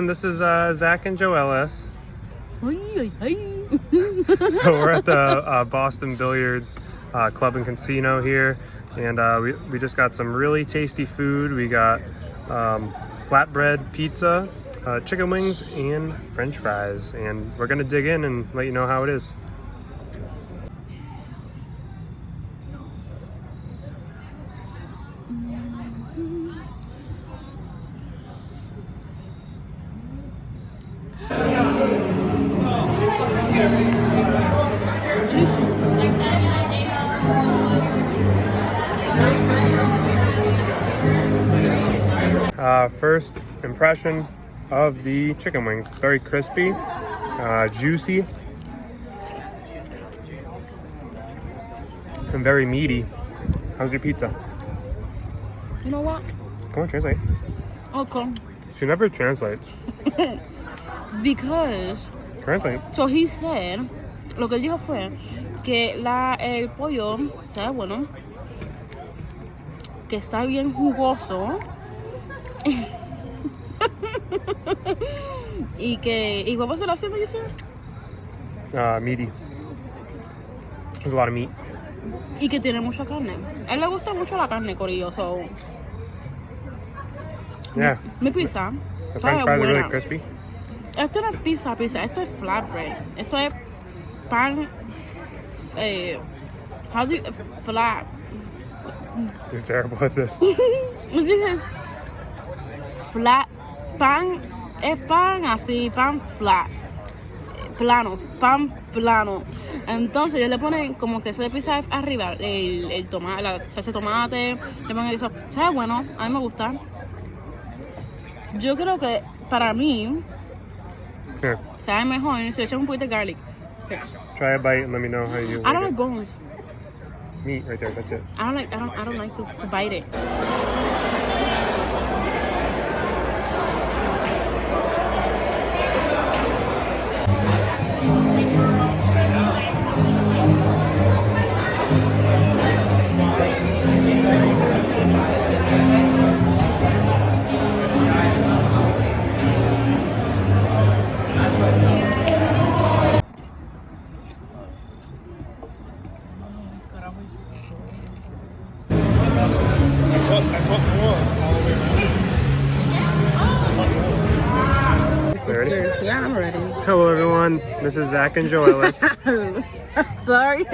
everyone, this is Zach and Joellis. So we're at the Boston Billiards Club and Casino here, and we just got some really tasty food. We got flatbread pizza, chicken wings, and French fries, and we're gonna dig in and let you know how it is. First impression of the chicken wings. It's very crispy, juicy, and very meaty. How's your pizza? You know what? Come on, translate. Okay. She never translates. Because Translate. so he said, lo que él dijo fue que el pollo sabe bueno, que está bien jugoso y what was it last thing you said? Meaty. There's a lot of meat. Y que tiene mucha carne. A él le gusta mucho la carne, corillo, so Yeah. mi pizza The sabe French fries are really buena. crispy. Esto no es pizza, esto es flatbread. Esto es pan, how do you, flat. You're terrible at this. Because flat, pan, es pan así, pan flat, plano, pan plano. Entonces ellos le ponen como queso de pizza arriba, el tomate, la salsa de tomate, le ponen eso. Sabe bueno, a mí me gusta. Yo creo que para mí Here, sabe mejor si le echan un poquito de garlic. Here. try a bite and let me know how you I don't like like it. bones. Meat right there, that's it. I don't like to bite it. Ready? Yeah, I'm ready. Hello everyone, this is Zach and Joellis. Sorry.